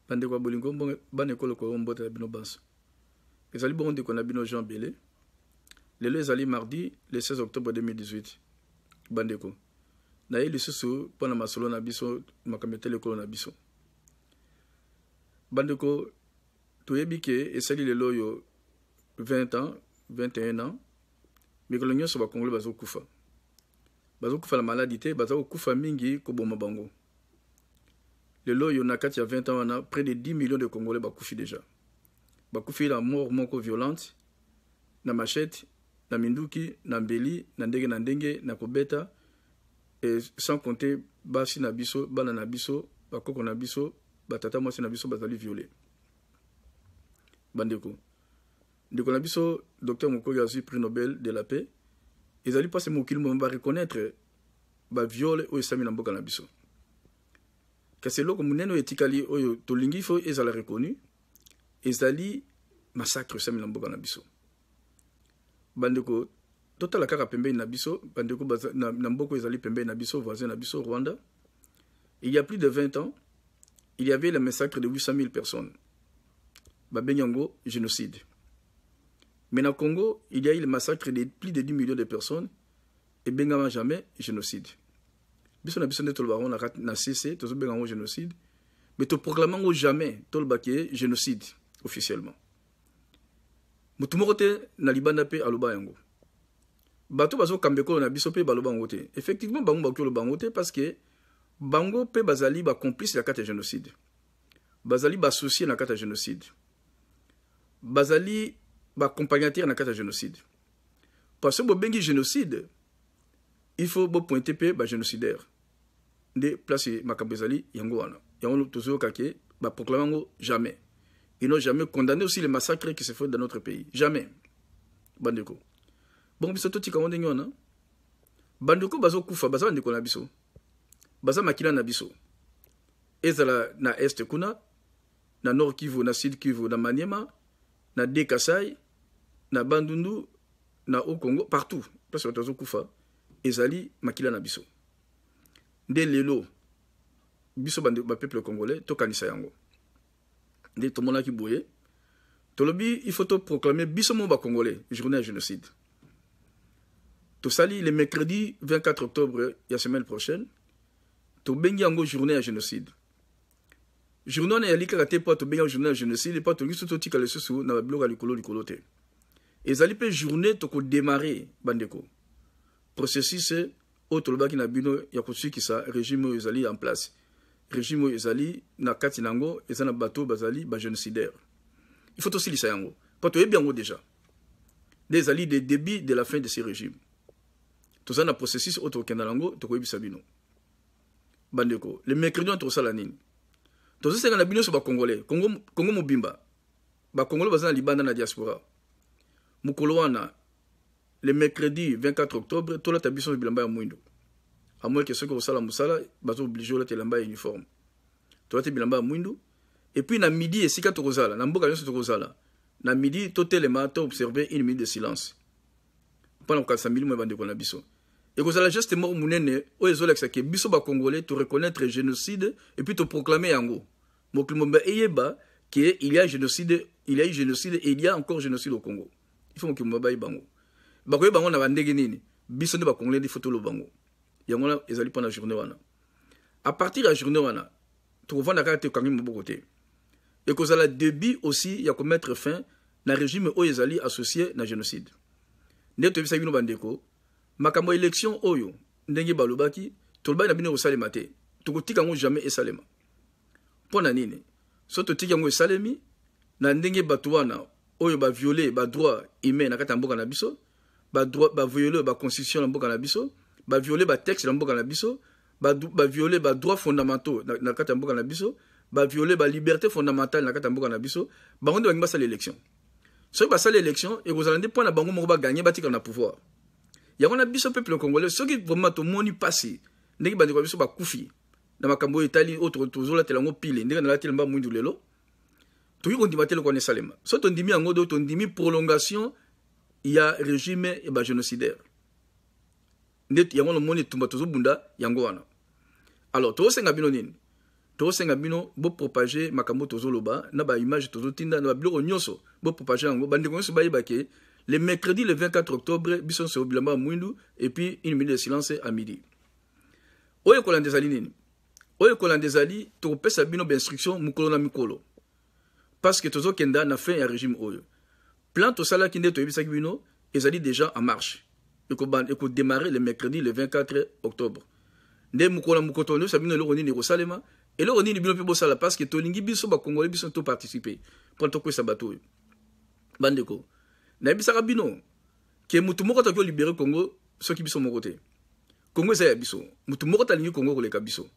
bande kwa bolingo ban école ko mbota bino banso ezali bon de kona bino Jean Belé lelo ezali mardi le 16 octobre 2018 bande ko na ye lisusu pona masolo na biso makametele ko na biso bande ko toyebi ke esali lelo yo 20 ans 21 ans mikolo nyonso bakongole bazokufa la maladie te bazokufa mingi koboma bango lelo yo na kati ya 20 ans wana près de 10 millions de Congolais bakufi déjà bakufi la mort moko violente na machette na minduki na mbeli na ndenge na kobeta et sans compter basi na biso bana na biso bakoko na biso batata mwasi na biso bazali violé bandeko ndeko na biso docteur Mukwege azwi prix Nobel de la paix ezali pas mokili mo ba reconnaître ba viol o esami na mboka na biso kasi loko muneno etikali oyo tolingi fo ezala reconnu ezali massacre esami na mboka na biso bandeko totala kaka pembeni na biso bandeko na mboko ezali pembeni na biso voisin na biso Rwanda il y a plus de 20 ans il y avait le massacre de 800 000 personnes babenyango génocide. Mais dans le Congo, il y a eu le massacre de plus de 10 millions de personnes et bengama jamais génocide. Biso na biso ne tolbaron na cessé to bengango génocide, mais to proclamango jamais tolbaké génocide officiellement. Mutumorote na libanda pe aloba yango. Bato bazo kambeko na biso pe baloba ngote. Effectivement bango bakyo lobango te parce que bango pe bazali ba complice la carte génocide. Bazali ba associé na carte génocide. Bazali ba accompagnateur na kata génocide. Parce que bo bengi génocide, il faut bo pointer pe ba génocidaire. De place makabezali yango wana. Yango tozo kake ba proclamango jamais. Ils n'ont jamais condamné aussi les massacres qui se font dans notre pays. Jamais. Bandeko. Bon biso to tika wonde nyona. Bandeko bazo kufa baza ndeko na biso. Baza makila na biso. Ezala na est kuna, na nord Kivu, na sud Kivu, na Maniema, na Dekasai, na Bandundu, na Okongo, partout. Parce que tozo kufa, ezali makila na biso. Nde lelo, biso ba peuple congolais, to kanisa yango. Nde tomona ki boye. Tolobi, il faut to proclamer biso mo ba congolais, journée à génocide. To sali le mercredi 24 octobre, la semaine prochaine, to bengi yango journée à génocide. Journée na yalika kate pa to bengi journée à génocide, pas to giso to tika le susu na bloka likolo te. Ezali pe journée to ko démarrer bandeko. Processus o tolobaki na bino ya kosuki sa régime ezali en place. Régime ezali na kati nango ezana bato bazali ba génocidaire. Il faut aussi lisa yango. Pas to ebiango déjà. Des alliés des débuts de la fin de ces régimes. Tout ça na processus auto kendalango to ko ebisa bino. Bandeko, le mercredi on to sala nini. To ça na bino so ba congolais, Congo mobimba. Ba congolais bazana libanda na diaspora. Mukolo wana le mercredi 24 octobre, tout la tabiso bilamba ya mwindo. À moins que ceux qui sala musala bazo obligé la telamba uniforme. Tout la bilamba ya mwindo. Et puis na midi esika to kozala, na mboka nyonso to kozala. Na midi to telema to observer une minute de silence. Pendant que ça mille mo bande ko na biso. Et kozala justement munene o ezolexa ke biso ba congolais to reconnaître génocide et puis to proclamer yango. Moklimomba eyeba que il y a génocide, il y a eu génocide et il y a encore génocide au Congo. Il faut que mobile bango. Bakoye bango na bandege nini? Biso ne ba congolais di photo lo bango. Yango na ezali pendant la journée wana. À partir de la journée wana, to vanda ka te kangi moboko te. Et kozala début aussi ya ko mettre fin na régime o ezali associé na génocide. Neto bisa bino bandeko, makambo élection oyo ndenge balobaki, tolba na bino osalema te. Tokotika ngo jamais esalema. Pona nini? Soto tika ngo esalemi na ndenge bato wana oyo ba violer ba droit humain na kata mboka na biso, ba droit ba violer ba constitution na mboka na biso, ba violer ba texte na mboka na biso, ba violer ba droits fondamentaux na kata mboka na biso, ba violer ba liberté fondamentale na kata mboka na biso, ba ngonde ba ngibasa l'élection. Soki ba sala élection et vous allez point na bango moko ba gagner batika na pouvoir. Yango na biso peuple congolais soki vraiment to moni passer ndenge ba ndeko biso ba kufi na makambo etali autre tozola telango pile ndenge na la telemba mwindu lelo. Toyi ko ndima tele ko ne salema. So to ndimi yango do to ndimi prolongation ya régime et ba génocidaire. Net yango no moni tumba tozo bunda yango wana. Alors to senga bino nini? to senga bino bo propager makambo tozoloba na ba image tozotinda na biloko nyonso bo propager yango bandeko nyonso bayebake le mercredi le 24 octobre biso se obilamba mwindu et puis une minute de silence à midi oyo kolandezali nini oyo kolandezali to pesa bino ba instruction mukolo na mikolo parce que tozokenda na fin ya régime oyo plan to sala kinde to yebisaki bino ezali déjà en marche et ko démarrer le mercredi le 24 octobre nde mukolo mukoto ndo sabino lo nini ko salema et lo nini bino pe bo sala parce que to lingi biso ba congolais biso to participer pour to ko sabato bandeko na yebisaka bino ke mutu moko ta ko libérer Congo soki biso moko te Congo eza ya biso mutu moko ta lingi Congo ko leka biso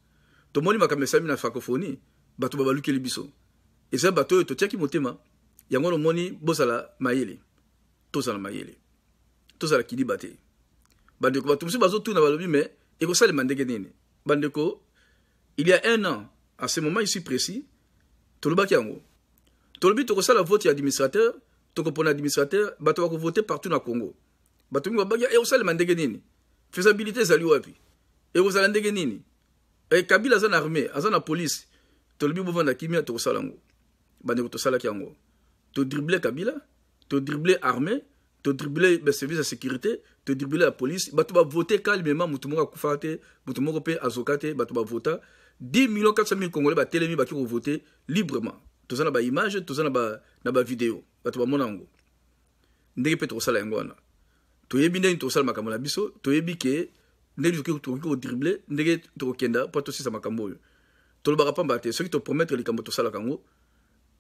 to moni makamesa na francophonie bato babalukeli biso eza bato to tiaki motema yango lo moni bozala mayele tozala mayele tozala kiliba te bandeko bato musu bazo tuna balobi mais eko salema ndenge nini bandeko il y a un an à ce moment ici précis tolobaki yango tolobi to ko sala vote ya administrateur to ko pona administrateur bato ba ko voter partout na Congo bato mi babaki eko salema ndenge nini faisabilité zali wapi eko sala ndenge nini Kabila azan armée azan na police tolobi bo vanda kimia to ko sala ngo bandeko to sala ki yango to dribbler Kabila to dribbler armée to dribbler le service de sécurité to dribbler la police bato ba voter calmement mutu moko akufate mutu moko pe azokate bato ba vota 10 400 000 congolais ba telemi ba ki ko voter librement tozana ba image tozana ba na ba vidéo bato ba monango ndenge pe to sala yango wana to yebi ndenge to sala makambo na biso to yebi ke ndenge to ko dribbler ndenge to kenda pa to sisa makambo yo to lo ba pamba te soki to promettre likambo to sala kango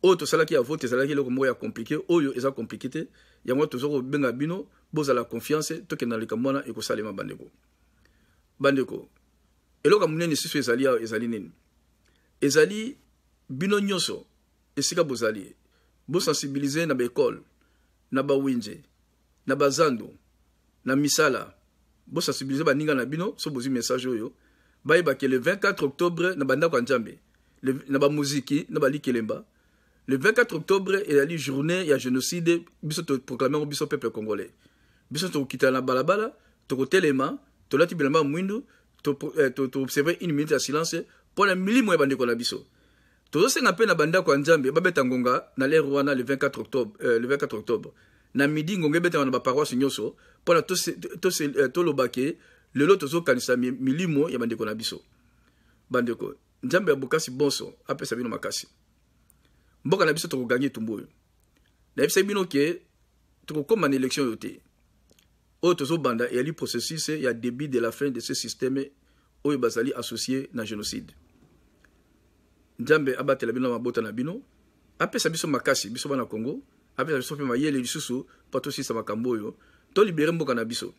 o to sala ki a vote ezala ki loko moko ya compliqué oyo eza compliqué te yango tozoko benga bino bozala confiance to kenda likambo wana eko salema bandeko eloko munene siso ezali nini ezali bino nyonso esika bozali bo sensibiliser na ba école na ba winje na bazando na misala bo sensibiliser ba ninga na bino so bozi message oyo bayeba ke le 24 octobre na banda kwa Nzambe na ba muziki na ba likelemba le 24 octobre il y a la journée il y a génocide biso to proclamer biso peuple congolais biso to kita na balabala to kotelema to lati bilamba mwindu to observer une minute de silence pour la milimo ya bandeko na biso to senga pe na banda kwa Nzambe babeta ngonga na l'air wana le 24 octobre na midi ngonga beta na ba paroisse nyoso pour la to lobake le lot to kanisa milimo ya bandeko na biso bandeko Nzambe abukasi bonso apesa bino makasi mboka na biso to gagner tumboyo na yebisa bino ke to koma na élection yote o tozo banda et ali processus ya début de la fin de ce système oyo bazali associé na génocide Nzambe abatela bino mabota na bino apesa biso makasi biso bana Congo apesa biso pe mayele lisusu pato sisa makambo oyo to libérer mboka na biso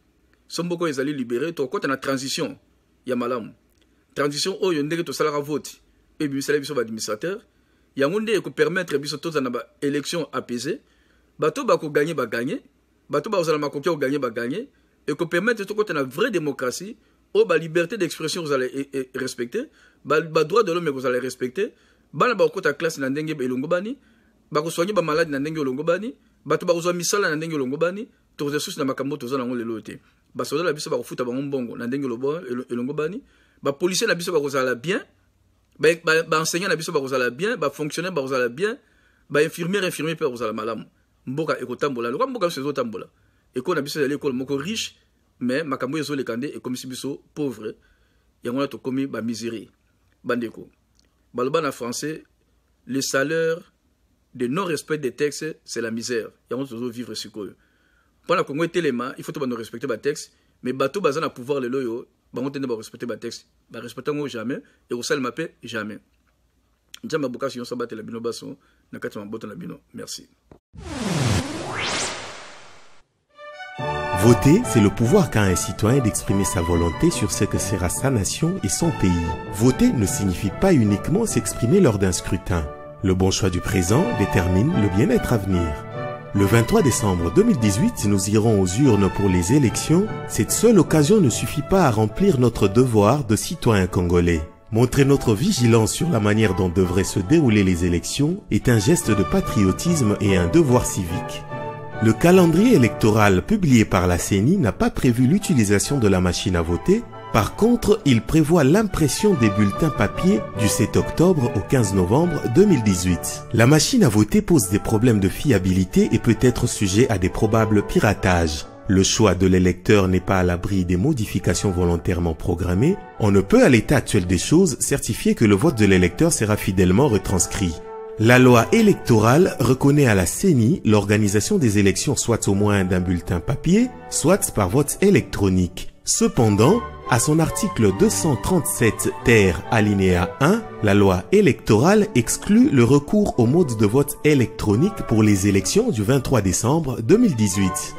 so mboko ezali libérer to kota na transition ya malamu transition oyo ndenge to sala vote et bimisala biso ba administrateur yango nde ko permettre biso toza na ba élection apaisée bato ba ko gagner bato ba ozala makoki ko gagner et ko permettre to kota na vraie démocratie o ba liberté d'expression vous allez respecter ba droit de l'homme vous allez respecter bana ba kota classe na ndenge elongo bani ba ko soigner ba malade na ndenge elongo bani bato ba kozwa misala na ndenge elongo bani to ressources na makambo toza na ngo lelo te ba soda la biso ba ko futa ba mbongo na ndenge elongo bani ba policier na biso ba kozala bien ba enseignant na biso ba kozala bien ba fonctionnaire ba kozala bien ba infirmier pe kozala malamu mboka ekotambola lokwa mboka biso ezotambola eko na biso ya l'école moko riche mais makambo ezo lekande e comme si biso pauvre yango na to komi ba misérie bandeko baloba na français le salaire de non respect des textes c'est la misère yango tozo vivre sikoyo pona Congo telema il faut to ba no respecter ba texte mais bato baza na pouvoir le loyo bango tende ba respecter ba texte ba respecter ngo jamais et au sal mapé jamais Nzamba bokasi yon sabate la bino baso na kati mabota na bino merci. Voter, c'est le pouvoir qu'a un citoyen d'exprimer sa volonté sur ce que sera sa nation et son pays. Voter ne signifie pas uniquement s'exprimer lors d'un scrutin. Le bon choix du présent détermine le bien-être à venir. Le 23 décembre 2018, nous irons aux urnes pour les élections. Cette seule occasion ne suffit pas à remplir notre devoir de citoyen congolais. Montrer notre vigilance sur la manière dont devraient se dérouler les élections est un geste de patriotisme et un devoir civique. Le calendrier électoral publié par la CENI n'a pas prévu l'utilisation de la machine à voter, Par contre, il prévoit l'impression des bulletins papier du 7 octobre au 15 novembre 2018. La machine à voter pose des problèmes de fiabilité et peut être sujet à des probables piratages. Le choix de l'électeur n'est pas à l'abri des modifications volontairement programmées. On ne peut à l'état actuel des choses certifier que le vote de l'électeur sera fidèlement retranscrit. La loi électorale reconnaît à la CENI l'organisation des élections soit au moins d'un bulletin papier, soit par vote électronique. Cependant, à son article 237 ter alinéa 1, la loi électorale exclut le recours au mode de vote électronique pour les élections du 23 décembre 2018.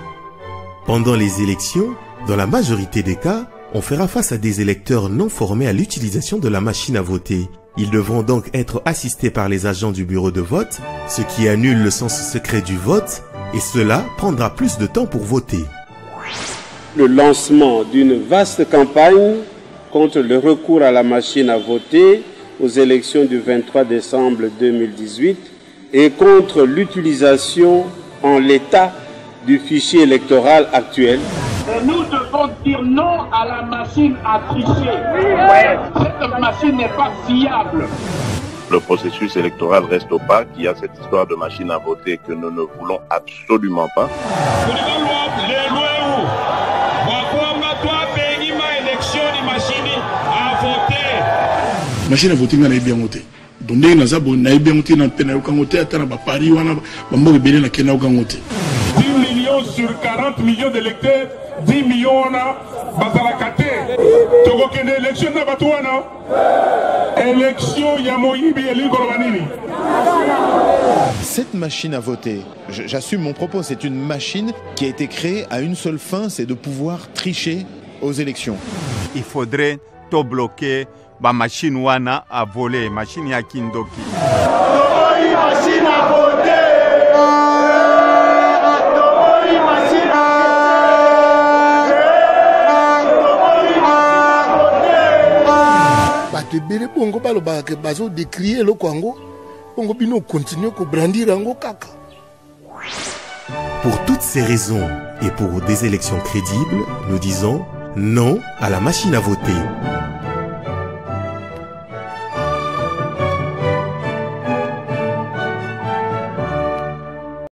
Pendant les élections, dans la majorité des cas, on fera face à des électeurs non formés à l'utilisation de la machine à voter. Ils devront donc être assistés par les agents du bureau de vote, ce qui annule le sens secret du vote, et cela prendra plus de temps pour voter. Le lancement d'une vaste campagne contre le recours à la machine à voter aux élections du 23 décembre 2018 et contre l'utilisation en l'état du fichier électoral actuel. Et nous devons dire non à la machine à tricher. Cette machine n'est pas fiable. Le processus électoral reste opaque. Il y a cette histoire de machine à voter que nous ne voulons absolument pas. Machine à voter n'a bien voté. Donc dès que nous avons bien voté dans peine au Kangote, à Paris, on a bien na Kenya au Kangote. 10 millions sur 40 millions d'électeurs, 10 millions on a Bazalakate. Togo kende élection na Batouana. Élection ya Moyibi et Lingorbanini. Cette machine à voter, j'assume mon propos, c'est une machine qui a été créée à une seule fin, c'est de pouvoir tricher aux élections. Il faudrait tout bloquer. La machine wana a volé, machine ya Kindoki. Machine à voter. Batebele bongo balo ba ke bazo décrier le Congo. Bongo bino continue ko brandir ango kaka. Pour toutes ces raisons et pour des élections crédibles, nous disons non à la machine à voter.